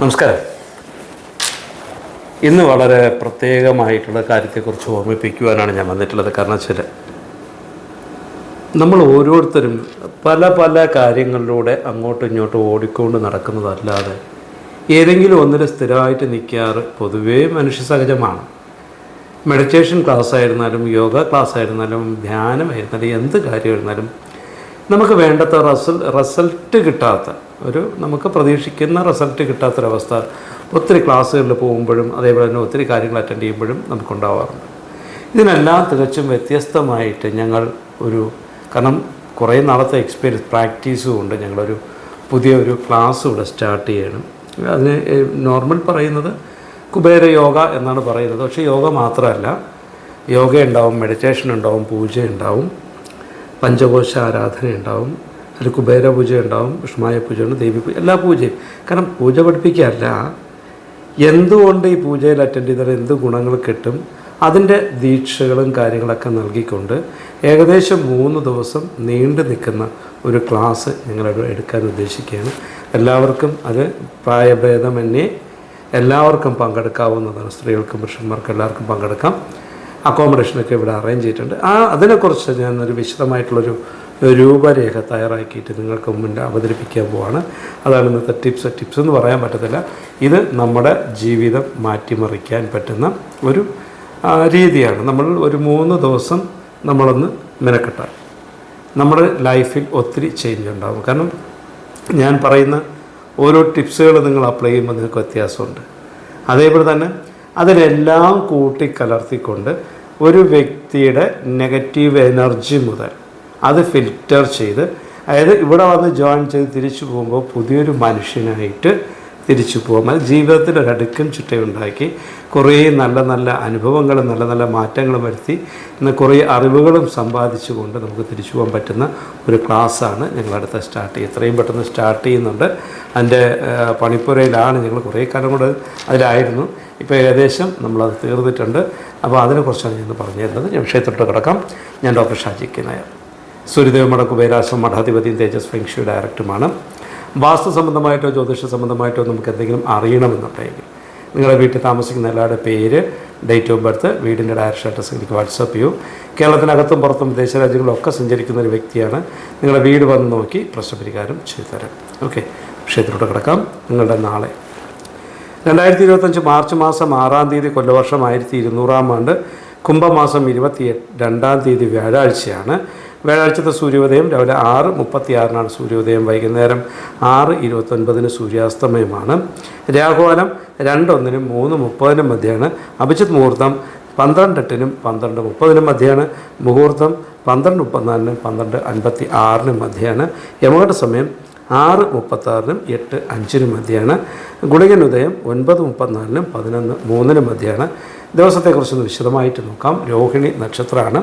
നമസ്കാരം. ഇന്ന് വളരെ പ്രത്യേകമായിട്ടുള്ള കാര്യത്തെക്കുറിച്ച് ഓർമ്മിപ്പിക്കുവാനാണ് ഞാൻ വന്നിട്ടുള്ളത്. കാരണം വെച്ചാൽ നമ്മൾ ഓരോരുത്തരും പല പല കാര്യങ്ങളിലൂടെ അങ്ങോട്ടും ഇങ്ങോട്ടും ഓടിക്കൊണ്ട് നടക്കുന്നതല്ലാതെ ഏതെങ്കിലും ഒന്നിൽ സ്ഥിരമായിട്ട് നിൽക്കാറ് പൊതുവേ മനുഷ്യ സഹജമാണ്. മെഡിറ്റേഷൻ ക്ലാസ് ആയിരുന്നാലും യോഗ ക്ലാസ് ആയിരുന്നാലും ധ്യാനമായിരുന്നാലും എന്ത് കാര്യമായിരുന്നാലും നമുക്ക് വേണ്ടത്ര റിസൾട്ട് കിട്ടാത്ത നമുക്ക് പ്രതീക്ഷിക്കുന്ന റിസൾട്ട് കിട്ടാത്തൊരവസ്ഥ ഒത്തിരി ക്ലാസ്സുകളിൽ പോകുമ്പോഴും അതേപോലെ തന്നെ ഒത്തിരി കാര്യങ്ങൾ അറ്റൻഡ് ചെയ്യുമ്പോഴും നമുക്കുണ്ടാവാറുണ്ട്. ഇതിനെല്ലാം തികച്ചും വ്യത്യസ്തമായിട്ട് ഞങ്ങൾ കാരണം കുറേ നാളത്തെ എക്സ്പീരിയൻസ് പ്രാക്ടീസും കൊണ്ട് ഞങ്ങളൊരു പുതിയൊരു ക്ലാസ് ഇവിടെ സ്റ്റാർട്ട് ചെയ്യണം. അതിന് നോർമൽ പറയുന്നത് കുബേര യോഗ എന്നാണ് പറയുന്നത്. പക്ഷേ യോഗ മാത്രമല്ല, യോഗ ഉണ്ടാവും, മെഡിറ്റേഷൻ ഉണ്ടാവും, പൂജ ഉണ്ടാവും, പഞ്ചകോശ ആരാധന ഉണ്ടാവും, അതിൽ കുബേര പൂജ ഉണ്ടാവും, വിഷ്ണുമായ പൂജയുണ്ട്, ദേവി പൂജ, എല്ലാ പൂജയും. കാരണം പൂജ പഠിപ്പിക്കുകയല്ല, എന്തുകൊണ്ട് ഈ പൂജയിൽ അറ്റൻഡ് ചെയ്താൽ എന്ത് ഗുണങ്ങൾ കിട്ടും, അതിൻ്റെ ദീക്ഷകളും കാര്യങ്ങളൊക്കെ നൽകിക്കൊണ്ട് ഏകദേശം 3 ദിവസം നീണ്ടു നിൽക്കുന്ന ഒരു ക്ലാസ് ഞങ്ങളവിടെ എടുക്കാൻ ഉദ്ദേശിക്കുകയാണ്. എല്ലാവർക്കും അത് പ്രായഭേദമന്യേ എല്ലാവർക്കും പങ്കെടുക്കാവുന്നതാണ്. സ്ത്രീകൾക്കും പുരുഷന്മാർക്കും എല്ലാവർക്കും പങ്കെടുക്കാം. അക്കോമഡേഷനൊക്കെ ഇവിടെ അറേഞ്ച് ചെയ്തിട്ടുണ്ട്. അതിനെക്കുറിച്ച് ഞാനൊരു വിശദമായിട്ടുള്ളൊരു രൂപരേഖ തയ്യാറാക്കിയിട്ട് നിങ്ങൾക്ക് മുന്നിൽ അവതരിപ്പിക്കാൻ പോവാണ്. അതാണ് ഇന്നത്തെ ടിപ്സ് എന്ന് പറയാൻ പറ്റത്തില്ല. ഇത് നമ്മുടെ ജീവിതം മാറ്റിമറിക്കാൻ പറ്റുന്ന ഒരു രീതിയാണ്. നമ്മൾ ഒരു 3 ദിവസം നമ്മളൊന്ന് മെനക്കെട്ടാൽ നമ്മുടെ ലൈഫിൽ ഒത്തിരി ചേഞ്ച് ഉണ്ടാകും. കാരണം ഞാൻ പറയുന്ന ഓരോ ടിപ്സുകൾ നിങ്ങൾ അപ്ലൈ ചെയ്യുമ്പോൾ നിങ്ങൾക്ക് വ്യത്യാസമുണ്ട്. അതേപോലെ തന്നെ അതിനെല്ലാം കൂട്ടിക്കലർത്തിക്കൊണ്ട് ഒരു വ്യക്തിയുടെ നെഗറ്റീവ് എനർജി മുതൽ അത് ഫിൽറ്റർ ചെയ്ത്, അതായത് ഇവിടെ വന്ന് ജോയിൻ ചെയ്ത് തിരിച്ചു പോകുമ്പോൾ പുതിയൊരു മനുഷ്യനായിട്ട് തിരിച്ചു പോകാം. അത് ജീവിതത്തിൽ ഒരടുക്കും ചിട്ടയുണ്ടാക്കി കുറേ നല്ല നല്ല അനുഭവങ്ങളും നല്ല നല്ല മാറ്റങ്ങളും വരുത്തി കുറേ അറിവുകളും സമ്പാദിച്ചുകൊണ്ട് നമുക്ക് തിരിച്ചു പോകാൻ പറ്റുന്ന ഒരു ക്ലാസ്സാണ് ഞങ്ങളടുത്ത് സ്റ്റാർട്ട് ചെയ്യുക. എത്രയും പെട്ടെന്ന് സ്റ്റാർട്ട് ചെയ്യുന്നുണ്ട്. അതിൻ്റെ പണിപ്പുരയിലാണ്. ഞങ്ങൾ കുറേ കാലം കൊണ്ട് അതിലായിരുന്നു. ഇപ്പോൾ ഏകദേശം നമ്മളത് തീർന്നിട്ടുണ്ട്. അപ്പോൾ അതിനെക്കുറിച്ചാണ് ഞാൻ പറഞ്ഞു തരുന്നത്. ഞാൻ വിഷയത്തോട്ട് കിടക്കാം. ഞാൻ ഡോക്ടർ ഷാജി കെ നായർ, സൂര്യദേവമഠ കുബേരാശ്രമം മഠാധിപതിയും തേജസ് ഫെങ്ഷി ഡയറക്ടറുമാണ്. വാസ്തു സംബന്ധമായിട്ടോ ജ്യോതിഷ സംബന്ധമായിട്ടോ നമുക്ക് എന്തെങ്കിലും അറിയണമെന്നുണ്ടെങ്കിൽ നിങ്ങളുടെ വീട്ടിൽ താമസിക്കുന്ന എല്ലാവരുടെ പേര്, ഡേറ്റ് ഓഫ് ബർത്ത്, വീടിൻ്റെ ഡയറക്ഷൻ അഡ്രസ്സ് എനിക്ക് വാട്സപ്പ് ചെയ്യൂ. കേരളത്തിനകത്തും പുറത്തും വിദേശ രാജ്യങ്ങളിലൊക്കെ സഞ്ചരിക്കുന്ന ഒരു വ്യക്തിയാണ്. നിങ്ങളുടെ വീട് വന്ന് നോക്കി പ്രശ്നപരിഹാരം ചെയ്തു തരാം. ഓക്കെ, വിഷയത്തിലോട്ട് കിടക്കാം. നിങ്ങളുടെ നാളെ 2025 മാർച്ച് മാസം 6-ാം തീയതി കൊല്ലവർഷം 1200-ാം ആണ്ട് കുംഭമാസം 22-ാം തീയതി വ്യാഴാഴ്ചയാണ്. വ്യാഴാഴ്ചത്തെ സൂര്യോദയം രാവിലെ 6:36 സൂര്യോദയം. വൈകുന്നേരം 6:29 സൂര്യാസ്തമയമാണ്. രാഹുകാലം 2:01-നും 3:30-നും മധ്യയാണ്. അഭിജിത്ത് മുഹൂർത്തം 12:08-നും 12:30-നും മധ്യയാണ്. മുഹൂർത്തം 12:34-നും 12:56-നും മധ്യയാണ്. യമകണ്ഠ സമയം 6:36-നും 8:05-നും മധ്യയാണ്. ഗുളികനുദയം 9:34-നും 11:03-നും മധ്യയാണ്. ദിവസത്തെക്കുറിച്ചൊന്ന് വിശദമായിട്ട് നോക്കാം. രോഹിണി നക്ഷത്രമാണ്.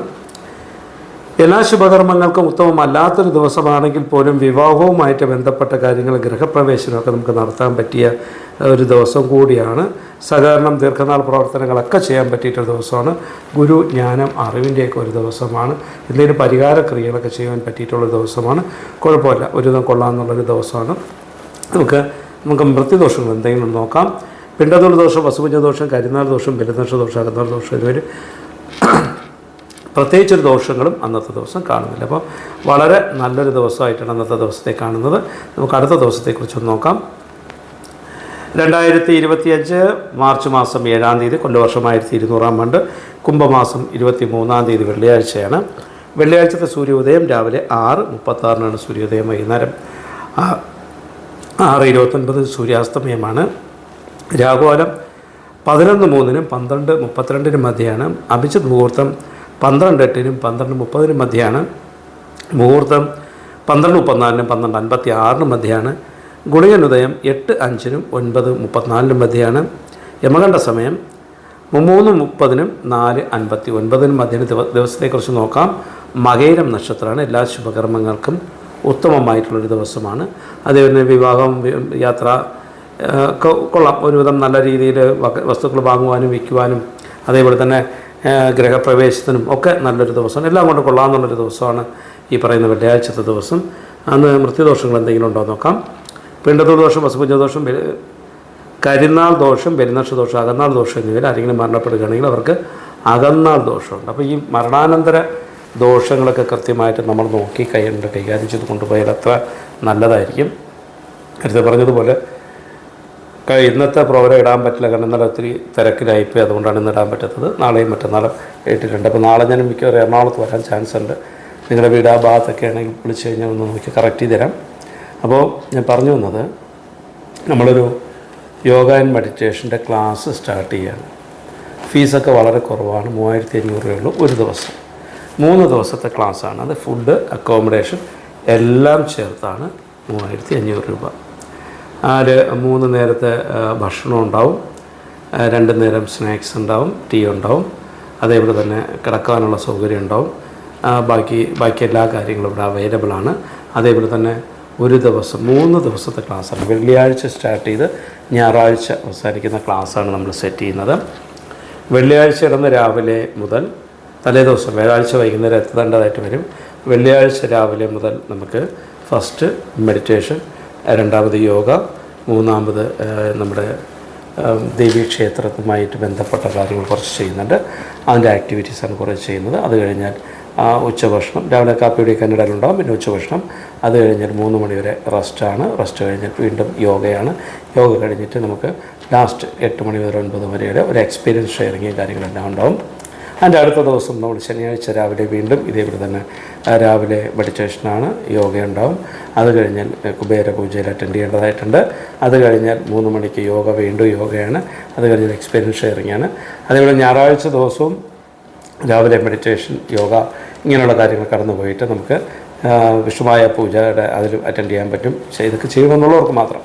എല്ലാ ശുഭകർമ്മങ്ങൾക്കും ഉത്തമമല്ലാത്തൊരു ദിവസമാണെങ്കിൽ പോലും വിവാഹവുമായിട്ട് ബന്ധപ്പെട്ട കാര്യങ്ങൾ, ഗൃഹപ്രവേശനമൊക്കെ നമുക്ക് നടത്താൻ പറ്റിയ ഒരു ദിവസം കൂടിയാണ്. സഹകരണം, ദീർഘനാൾ പ്രവർത്തനങ്ങളൊക്കെ ചെയ്യാൻ പറ്റിയിട്ടൊരു ദിവസമാണ്. ഗുരു, ജ്ഞാനം, അറിവിൻ്റെയൊക്കെ ഒരു ദിവസമാണ്. എന്തെങ്കിലും പരിഹാര ക്രിയകളൊക്കെ ചെയ്യാൻ പറ്റിയിട്ടുള്ള ദിവസമാണ്. കുഴപ്പമില്ല, ഒരുവിധം കൊള്ളാമെന്നുള്ളൊരു ദിവസമാണ്. നമുക്ക് മൃത്യുദോഷങ്ങൾ എന്തെങ്കിലും നോക്കാം. പിണ്ടതോൾ ദോഷം, വസുപുജ ദോഷം, കരിനാൾ ദോഷം, ബലിദോഷ ദോഷം, അകന്നാൾ ദോഷം, ഇതുവരെ പ്രത്യേകിച്ചൊരു ദോഷങ്ങളും അന്നത്തെ ദിവസം കാണുന്നില്ല. അപ്പോൾ വളരെ നല്ലൊരു ദിവസമായിട്ടാണ് അന്നത്തെ ദിവസത്തെ കാണുന്നത്. നമുക്ക് അടുത്ത ദിവസത്തെക്കുറിച്ചൊന്ന് നോക്കാം. 2025 മാർച്ച് മാസം 7-ാം തീയതി കൊല്ലവർഷം 1200-ാം ആണ്ട് കുംഭമാസം 23-ാം തീയതി വെള്ളിയാഴ്ചയാണ്. വെള്ളിയാഴ്ചത്തെ സൂര്യോദയം രാവിലെ 6:36-നാണ് സൂര്യോദയം. വൈകുന്നേരം 6:29 സൂര്യാസ്തമയമാണ്. രാഹുകാലം 11:03-നും 12:32-നും മധ്യയാണ്. അഭിജിത്ത് മുഹൂർത്തം 12:08-നും 12:30-നും മധ്യയാണ്. മുഹൂർത്തം 12:34-നും 12:56-നും മധ്യയാണ്. ഗുളികനുദയം 8:05-നും 9:34-നും മധ്യയാണ്. യമകണ്ഠ സമയം 3:30-നും 4:59-നും മധ്യയാണ്. ദിവസത്തെക്കുറിച്ച് നോക്കാം. മകയിരം നക്ഷത്രമാണ്. എല്ലാ ശുഭകർമ്മങ്ങൾക്കും ഉത്തമമായിട്ടുള്ളൊരു ദിവസമാണ്. അതേപോലെ വിവാഹം, യാത്ര കൊള്ളാം. ഒരുവിധം നല്ല രീതിയിൽ വസ്തുക്കൾ വാങ്ങുവാനും വിൽക്കുവാനും അതേപോലെ തന്നെ ഗൃഹപ്രവേശത്തിനും ഒക്കെ നല്ലൊരു ദിവസമാണ്. എല്ലാം കൊണ്ട് കൊള്ളാമെന്നുള്ളൊരു ദിവസമാണ് ഈ പറയുന്ന വെള്ളിയാഴ്ചത്തെ ദിവസം. അന്ന് മൃത്യുദോഷങ്ങൾ എന്തെങ്കിലും ഉണ്ടോ നോക്കാം. പിണ്ടതോൾ ദോഷം, വസുപുജ ദോഷം, കരിനാൾ ദോഷം, പെരുന്നക്ഷ ദോഷം, അകന്നാൾ ദോഷം എന്നിവയിൽ ആരെങ്കിലും മരണപ്പെടുകയാണെങ്കിൽ അവർക്ക് അകന്നാൾ ദോഷമുണ്ട്. അപ്പോൾ ഈ മരണാനന്തര ദോഷങ്ങളൊക്കെ കൃത്യമായിട്ട് നമ്മൾ നോക്കി കൈകാര്യം ചെയ്ത് കൊണ്ടുപോയാൽ അത്ര നല്ലതായിരിക്കും. നേരത്തെ പറഞ്ഞതുപോലെ ഇന്നത്തെ പ്രോഗ്രാം ഇടാൻ പറ്റില്ല, കാരണം ഇന്നലെ ഒത്തിരി തിരക്കിലായിപ്പോയി, അതുകൊണ്ടാണ് ഇന്ന് ഇടാൻ പറ്റാത്തത്. നാളെയും മറ്റന്നാളും ഇട്ടിട്ടുണ്ട്. അപ്പോൾ നാളെ ഞാൻ മിക്കവാറും എറണാകുളത്ത് വരാൻ ചാൻസ് ഉണ്ട്. നിങ്ങളുടെ വീട് ആ ഭാഗത്തൊക്കെ ആണെങ്കിൽ വിളിച്ച് കഴിഞ്ഞാൽ ഒന്ന് നോക്കി കറക്റ്റ് ചെയ്ത് തരാം. അപ്പോൾ ഞാൻ പറഞ്ഞു വന്നത്, നമ്മളൊരു യോഗ ആൻഡ് മെഡിറ്റേഷൻ്റെ ക്ലാസ് സ്റ്റാർട്ട് ചെയ്യാണ്. ഫീസൊക്കെ വളരെ കുറവാണ്, 3500 രൂപയുള്ളൂ ഒരു ദിവസം. 3 ദിവസത്തെ ക്ലാസ്സാണ്. അത് ഫുഡ്, അക്കോമഡേഷൻ എല്ലാം ചേർത്താണ് 3500 രൂപ. 3 നേരത്തെ ഭക്ഷണം ഉണ്ടാവും, 2 നേരം സ്നാക്സ് ഉണ്ടാവും, ടീ ഉണ്ടാവും, അതേപോലെ തന്നെ കിടക്കാനുള്ള സൗകര്യം ഉണ്ടാവും. ബാക്കി എല്ലാ കാര്യങ്ങളും ഇവിടെ അവൈലബിൾ ആണ്. അതേപോലെ തന്നെ ഒരു ദിവസം 3 ദിവസത്തെ ക്ലാസ്സാണ്. വെള്ളിയാഴ്ച സ്റ്റാർട്ട് ചെയ്ത് ഞായറാഴ്ച അവസാനിക്കുന്ന ക്ലാസ്സാണ് നമ്മൾ സെറ്റ് ചെയ്യുന്നത്. വെള്ളിയാഴ്ച ഇടന്ന് രാവിലെ മുതൽ തലേദിവസം വ്യാഴാഴ്ച വൈകുന്നേരം എത്തേണ്ടതായിട്ട് വരും. വെള്ളിയാഴ്ച രാവിലെ മുതൽ നമുക്ക് ഫസ്റ്റ് മെഡിറ്റേഷൻ, 2ാമത് യോഗ, 3ാമത് നമ്മുടെ ദേവീക്ഷേത്രവുമായിട്ട് ബന്ധപ്പെട്ട കാര്യങ്ങൾ കുറച്ച് ചെയ്യുന്നുണ്ട്. അതിൻ്റെ ആക്ടിവിറ്റീസാണ് കുറച്ച് ചെയ്യുന്നത്. അത് കഴിഞ്ഞാൽ ഉച്ചഭക്ഷണം, രാവിലെ കാപ്പിയുടെ കന്നഡയിലുണ്ടാകും. പിന്നെ ഉച്ചഭക്ഷണം, അത് കഴിഞ്ഞാൽ 3 മണി വരെ റെസ്റ്റാണ്. റെസ്റ്റ് കഴിഞ്ഞാൽ വീണ്ടും യോഗയാണ്. യോഗ കഴിഞ്ഞിട്ട് നമുക്ക് ലാസ്റ്റ് 8 മണി മുതൽ 9 വരെയുടെ ഒരു എക്സ്പീരിയൻസ് ഷെയറിങ്ങും കാര്യങ്ങളെല്ലാം ഉണ്ടാവും. അതിൻ്റെ അടുത്ത ദിവസം നമ്മൾ ശനിയാഴ്ച രാവിലെ വീണ്ടും ഇതേപോലെ തന്നെ രാവിലെ മെഡിറ്റേഷനാണ്, യോഗയുണ്ടാവും. അത് കഴിഞ്ഞാൽ കുബേര പൂജയിൽ അറ്റൻഡ് ചെയ്യേണ്ടതായിട്ടുണ്ട്. അത് കഴിഞ്ഞാൽ 3 മണിക്ക് യോഗ, വീണ്ടും യോഗയാണ്. അത് കഴിഞ്ഞാൽ എക്സ്പീരിയൻസ് ഷെയറിങ്ങാണ്. അതേപോലെ ഞായറാഴ്ച ദിവസവും രാവിലെ മെഡിറ്റേഷൻ, യോഗ ഇങ്ങനെയുള്ള കാര്യങ്ങൾ കടന്നു പോയിട്ട് നമുക്ക് വിഷ്ണുമായ പൂജയുടെ അതിൽ അറ്റൻഡ് ചെയ്യാൻ പറ്റും. ഇതൊക്കെ ചെയ്യണമെന്നുള്ളവർക്ക് മാത്രം.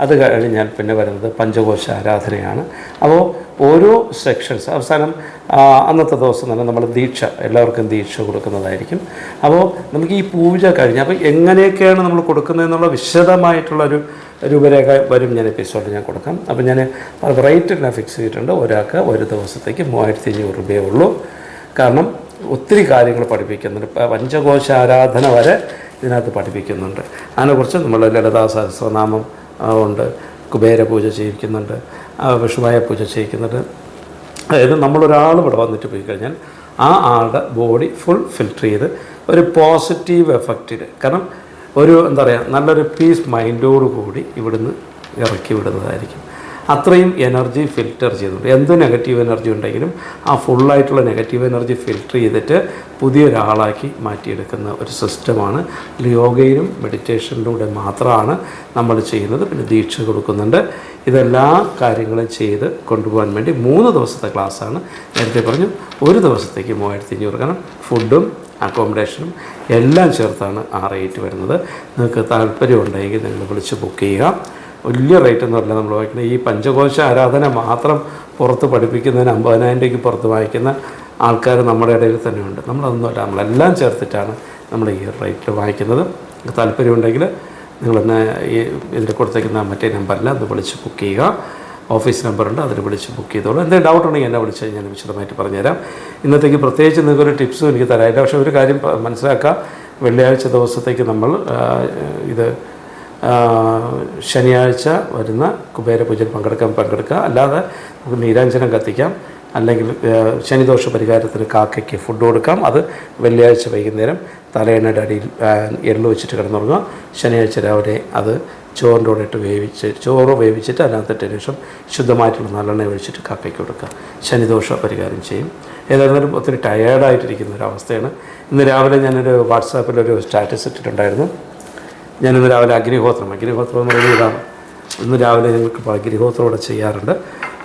അത് കഴിഞ്ഞാൽ പിന്നെ വരുന്നത് പഞ്ചകോശ ആരാധനയാണ്. അപ്പോൾ ഓരോ സെക്ഷൻസ് അവസാനം അന്നത്തെ ദിവസം തന്നെ നമ്മൾ ദീക്ഷ, എല്ലാവർക്കും ദീക്ഷ കൊടുക്കുന്നതായിരിക്കും. അപ്പോൾ നമുക്ക് ഈ പൂജ കഴിഞ്ഞാൽ അപ്പോൾ എങ്ങനെയൊക്കെയാണ് നമ്മൾ കൊടുക്കുന്നതെന്നുള്ള വിശദമായിട്ടുള്ളൊരു രൂപരേഖ വരും. ഞാൻ എപ്പിസോഡിൽ ഞാൻ കൊടുക്കാം. അപ്പോൾ ഞാൻ റേറ്റ് എല്ലാം ഫിക്സ് ചെയ്തിട്ടുണ്ട്. ഒരാൾക്ക് ഒരു ദിവസത്തേക്ക് 3500 രൂപയേ ഉള്ളൂ. കാരണം ഒത്തിരി കാര്യങ്ങൾ പഠിപ്പിക്കുന്നുണ്ട്. പഞ്ചകോശ ആരാധന വരെ ഇതിനകത്ത് പഠിപ്പിക്കുന്നുണ്ട്. അതിനെക്കുറിച്ച് നമ്മൾ ലളിതാ സഹസ്രനാമം ഉണ്ട്, കുബേര പൂജ ചെയ്യിക്കുന്നുണ്ട്, വിഷ്ണുമായ പൂജ ചെയ്യിക്കുന്നുണ്ട്. അതായത് നമ്മളൊരാൾ ഇവിടെ വന്നിട്ട് പോയി കഴിഞ്ഞാൽ ആ ആളുടെ ബോഡി ഫുൾ ഫിൽറ്റർ ചെയ്ത് ഒരു പോസിറ്റീവ് എഫക്റ്റിൽ, കാരണം ഒരു എന്താ പറയുക, നല്ലൊരു പീസ് മൈൻഡോട് കൂടി ഇവിടുന്ന് ഇറക്കി വിടുന്നതായിരിക്കും. അത്രയും എനർജി ഫിൽറ്റർ ചെയ്തിട്ടുണ്ട്. എന്ത് നെഗറ്റീവ് എനർജി ഉണ്ടെങ്കിലും ആ ഫുള്ളായിട്ടുള്ള നെഗറ്റീവ് എനർജി ഫിൽറ്റർ ചെയ്തിട്ട് പുതിയൊരാളാക്കി മാറ്റിയെടുക്കുന്ന ഒരു സിസ്റ്റമാണ്. യോഗയിലും മെഡിറ്റേഷനിലൂടെ മാത്രമാണ് നമ്മൾ ചെയ്യുന്നത്. പിന്നെ ദീക്ഷ കൊടുക്കുന്നുണ്ട്. ഇതെല്ലാ കാര്യങ്ങളും ചെയ്ത് കൊണ്ടുപോകാൻ വേണ്ടി 3 ദിവസത്തെ ക്ലാസ്സാണ്. നേരത്തെ പറഞ്ഞു ഒരു ദിവസത്തേക്ക് 3500. കാരണം ഫുഡും അക്കോമഡേഷനും എല്ലാം ചേർത്താണ് ആ റേറ്റ് വരുന്നത്. നിങ്ങൾക്ക് താല്പര്യമുണ്ടെങ്കിൽ നിങ്ങൾ വിളിച്ച് ബുക്ക് ചെയ്യുക. വലിയ റേറ്റ് ഒന്നും അല്ല നമ്മൾ വായിക്കുന്നത്. ഈ പഞ്ചകോശ ആരാധന മാത്രം പുറത്ത് പഠിപ്പിക്കുന്നതിന് 50,000 രൂപയ്ക്ക് പുറത്ത് വായിക്കുന്ന ആൾക്കാർ നമ്മുടെ ഇടയിൽ തന്നെയുണ്ട്. നമ്മളതൊന്നുമല്ല, നമ്മളെല്ലാം ചേർത്തിട്ടാണ് നമ്മൾ ഈ റേറ്റിൽ വായിക്കുന്നത്. താല്പര്യമുണ്ടെങ്കിൽ നിങ്ങളെന്നെ ഈ ഇതിൽ കൊടുത്തേക്കുന്ന മറ്റേ നമ്പറിൽ അത് വിളിച്ച് ബുക്ക് ചെയ്യുക. ഓഫീസ് നമ്പറുണ്ട്, അതിൽ വിളിച്ച് ബുക്ക് ചെയ്തോളൂ. എന്തെങ്കിലും ഡൗട്ട് ഉണ്ടെങ്കിൽ എന്നെ വിളിച്ച് ഞാൻ വിശദമായിട്ട് പറഞ്ഞുതരാം. ഇന്നത്തേക്ക് പ്രത്യേകിച്ച് നിങ്ങൾക്കൊരു ടിപ്സും എനിക്ക് തരാമില്ല. പക്ഷേ ഒരു കാര്യം മനസ്സിലാക്കുക, വെള്ളിയാഴ്ച ദിവസത്തേക്ക് നമ്മൾ ഇത് ശനിയാഴ്ച വരുന്ന കുബേര പൂജയിൽ പങ്കെടുക്കുക. അല്ലാതെ നമുക്ക് നീരാഞ്ജനം കത്തിക്കാം, അല്ലെങ്കിൽ ശനിദോഷ പരിഹാരത്തിന് കാക്കയ്ക്ക് ഫുഡ് കൊടുക്കാം. അത് വെള്ളിയാഴ്ച വൈകുന്നേരം തലയെണ്ണയുടെ അടിയിൽ എള്ളു വെച്ചിട്ട് കിടന്നുറങ്ങുക. ശനിയാഴ്ച രാവിലെ അത് ചോറിൻ്റെ കൂടെ ഇട്ട് ചോറ് വേവിച്ചിട്ട് അതിനകത്തിട്ട് ശേഷം ശുദ്ധമായിട്ടുള്ള നല്ലെണ്ണ ഒഴിച്ചിട്ട് കാക്കയ്ക്ക് കൊടുക്കുക. ശനിദോഷ പരിഹാരം ചെയ്യും. ഏതായിരുന്നാലും ഒത്തിരി ടയേർഡായിട്ടിരിക്കുന്ന ഒരവസ്ഥയാണ്. ഇന്ന് രാവിലെ ഞാനൊരു വാട്സാപ്പിലൊരു സ്റ്റാറ്റസ് ഇട്ടിട്ടുണ്ടായിരുന്നു. ഞാനിന്ന് രാവിലെ അഗ്നിഹോത്രം എന്ന് പറയുന്നത് ഇതാണ്. ഇന്ന് രാവിലെ ഞങ്ങൾക്ക് അഗ്നിഹോത്രം ഇവിടെ ചെയ്യാറുണ്ട്.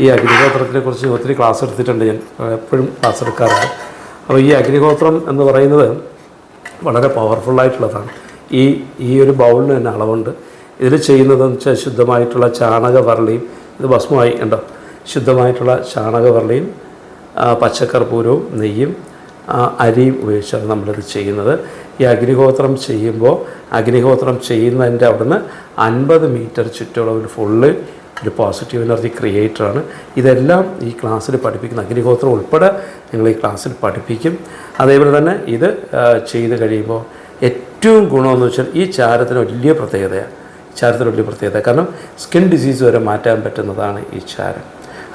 ഈ അഗ്നിഹോത്രത്തിനെ കുറിച്ച് ഒത്തിരി ക്ലാസ് എടുത്തിട്ടുണ്ട്. ഞാൻ എപ്പോഴും ക്ലാസ് എടുക്കാറുണ്ട്. അപ്പോൾ ഈ അഗ്നിഹോത്രം എന്ന് പറയുന്നത് വളരെ പവർഫുള്ളായിട്ടുള്ളതാണ്. ഈ ഒരു ബൗളിന് തന്നെ അളവുണ്ട്. ഇതിൽ ചെയ്യുന്നതെന്ന് വെച്ചാൽ ശുദ്ധമായിട്ടുള്ള ചാണകവരളിയും, ഇത് ഭസ്മമായി ഉണ്ടോ, ശുദ്ധമായിട്ടുള്ള ചാണകവരളിയും പച്ചക്കർപ്പൂരവും നെയ്യും അരിയും ഉപയോഗിച്ചാണ് നമ്മളിത് ചെയ്യുന്നത്. ഈ അഗ്നിഹോത്രം ചെയ്യുമ്പോൾ അഗ്നിഹോത്രം ചെയ്യുന്നതിൻ്റെ അവിടുന്ന് 50 മീറ്റർ ചുറ്റളവിൽ ഫുള്ള് ഒരു പോസിറ്റീവ് എനർജി ക്രിയേറ്ററാണ്. ഇതെല്ലാം ഈ ക്ലാസ്സിൽ പഠിപ്പിക്കുന്ന അഗ്നിഹോത്രം ഉൾപ്പെടെ നിങ്ങൾ ഈ ക്ലാസ്സിൽ പഠിപ്പിക്കും. അതേപോലെ തന്നെ ഇത് ചെയ്ത് കഴിയുമ്പോൾ ഏറ്റവും ഗുണമെന്ന് വെച്ചാൽ ഈ ചാരത്തിന് വലിയ പ്രത്യേകതയാണ്. ചാരത്തിന് വലിയ പ്രത്യേകത. കാരണം സ്കിൻ ഡിസീസ് വരെ മാറ്റാൻ പറ്റുന്നതാണ് ഈ ചാരം.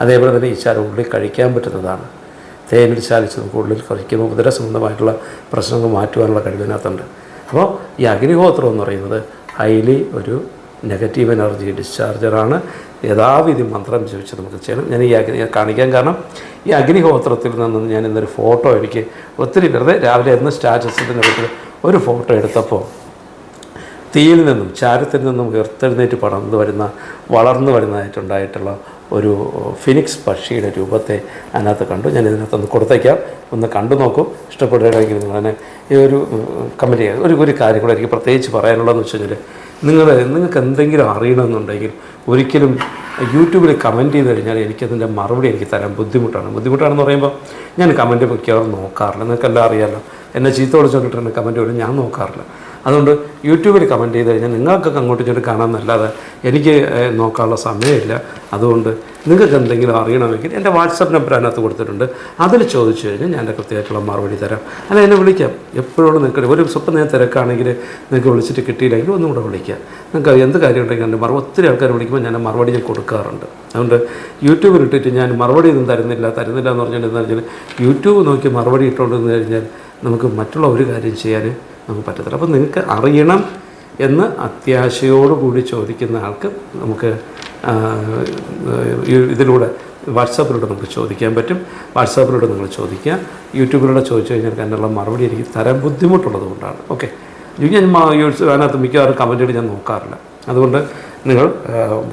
അതേപോലെ തന്നെ ഈ ചാരം ഉള്ളിൽ കഴിക്കാൻ പറ്റുന്നതാണ്. തേനിൽ ചാലിച്ച് നമുക്ക് ഉള്ളിൽ കഴിക്കുമ്പോൾ ഉദര സംബന്ധമായിട്ടുള്ള പ്രശ്നങ്ങൾ മാറ്റുവാനുള്ള കഴിവിനകത്തുണ്ട്. അപ്പോൾ ഈ അഗ്നിഹോത്രം എന്ന് പറയുന്നത് ഹൈലി ഒരു നെഗറ്റീവ് എനർജി ഡിസ്ചാർജറാണ്. യഥാവിധി മന്ത്രം ജപിച്ച് നമുക്ക് ചെയ്യണം. ഞാൻ ഈ കാണിക്കാൻ കാരണം ഈ അഗ്നിഹോത്രത്തിൽ നിന്ന് ഞാൻ ഇന്നൊരു ഫോട്ടോ എനിക്ക് ഒത്തിരി വെറുതെ രാവിലെ എന്ന് സ്റ്റാറ്റസിൻ്റെ വീട്ടിൽ ഒരു ഫോട്ടോ എടുത്തപ്പോൾ തീയിൽ നിന്നും ചാരത്തിൽ നിന്നും ഉയർത്തെഴുന്നേറ്റ് വളർന്നു വരുന്നതായിട്ടുണ്ടായിട്ടുള്ള ഒരു ഫിനിക്സ് പക്ഷിയുടെ രൂപത്തെ അതിനകത്ത് കണ്ടു. ഞാൻ ഇതിനകത്തൊന്ന് കൊടുത്തേക്കാം, ഒന്ന് കണ്ടു നോക്കും. ഇഷ്ടപ്പെടുകയാണെങ്കിൽ നിങ്ങളതിനെ ഈ ഒരു കമൻറ്റ് ചെയ്യുക. ഒരു കാര്യം കൂടെ എനിക്ക് പ്രത്യേകിച്ച് പറയാനുള്ളതെന്ന് വെച്ച് കഴിഞ്ഞാൽ നിങ്ങൾക്ക് എന്തെങ്കിലും അറിയണമെന്നുണ്ടെങ്കിൽ ഒരിക്കലും യൂട്യൂബിൽ കമൻറ്റ് ചെയ്ത് കഴിഞ്ഞാൽ എനിക്കതിൻ്റെ മറുപടി എനിക്ക് തരാൻ ബുദ്ധിമുട്ടാണെന്ന് പറയുമ്പോൾ ഞാൻ കമൻറ്റ് മിക്കവാറും നോക്കാറില്ല. നിങ്ങൾക്കെല്ലാം അറിയാമല്ലോ, എന്നെ ചീത്ത വിളിച്ചുകൊണ്ടിട്ടുണ്ട് കമൻറ്റ് പോലും ഞാൻ നോക്കാറില്ല. അതുകൊണ്ട് യൂട്യൂബിൽ കമൻറ്റ് ചെയ്ത് കഴിഞ്ഞാൽ നിങ്ങൾക്കൊക്കെ അങ്ങോട്ടും ഇങ്ങോട്ട് കാണാമെന്നല്ലാതെ എനിക്ക് നോക്കാനുള്ള സമയമില്ല. അതുകൊണ്ട് നിങ്ങൾക്ക് എന്തെങ്കിലും അറിയണമെങ്കിൽ എൻ്റെ വാട്സപ്പ് നമ്പർ അതിനകത്ത് കൊടുത്തിട്ടുണ്ട്. അതിൽ ചോദിച്ചു കഴിഞ്ഞാൽ ഞാൻ എൻ്റെ കൃത്യമായിട്ടുള്ള മറുപടി തരാം. അല്ല, എന്നെ വിളിക്കാം. എപ്പോഴും നിങ്ങൾക്ക് ഒരു സ്വപ്നം ഞാൻ തിരക്കാണെങ്കിൽ നിങ്ങൾക്ക് വിളിച്ചിട്ട് കിട്ടിയില്ലെങ്കിൽ ഒന്നും കൂടെ വിളിക്കാം. നിങ്ങൾക്ക് എന്ത് കാര്യം ഉണ്ടെങ്കിൽ എൻ്റെ ഒത്തിരി ആൾക്കാർ വിളിക്കുമ്പോൾ ഞാൻ മറുപടി ഞാൻ കൊടുക്കാറുണ്ട്. അതുകൊണ്ട് യൂട്യൂബിൽ ഇട്ടിട്ട് ഞാൻ മറുപടി ഒന്നും തരുന്നില്ല എന്ന് പറഞ്ഞാൽ യൂട്യൂബ് നോക്കി മറുപടി ഇട്ടുകൊണ്ടിരുന്നു കഴിഞ്ഞാൽ നമുക്ക് മറ്റുള്ള ഒരു കാര്യം ചെയ്യാൻ നമുക്ക് പറ്റത്തില്ല. അപ്പോൾ നിങ്ങൾക്ക് അറിയണം എന്ന് അത്യാശയോടുകൂടി ചോദിക്കുന്ന ആൾക്ക് നമുക്ക് ഇതിലൂടെ വാട്സാപ്പിലൂടെ നമുക്ക് ചോദിക്കാൻ പറ്റും. വാട്സാപ്പിലൂടെ നിങ്ങൾ ചോദിക്കുക. യൂട്യൂബിലൂടെ ചോദിച്ചു കഴിഞ്ഞാൽ അതിനുള്ള മറുപടി എനിക്ക് തരാൻ ബുദ്ധിമുട്ടുള്ളത് കൊണ്ടാണ്. ഓക്കെ, ഞാൻ അതിനകത്ത് മിക്കവാറും കമൻറ്റുകൾ ഞാൻ നോക്കാറില്ല. അതുകൊണ്ട് നിങ്ങൾ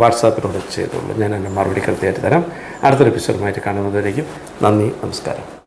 വാട്സാപ്പിലൂടെ ചെയ്തോളൂ. ഞാൻ എൻ്റെ മറുപടി കൃത്യമായിട്ട് തരാം. അടുത്തൊരു എപ്പിസോഡുമായിട്ട് കാണുന്നതിലേക്കും നന്ദി, നമസ്കാരം.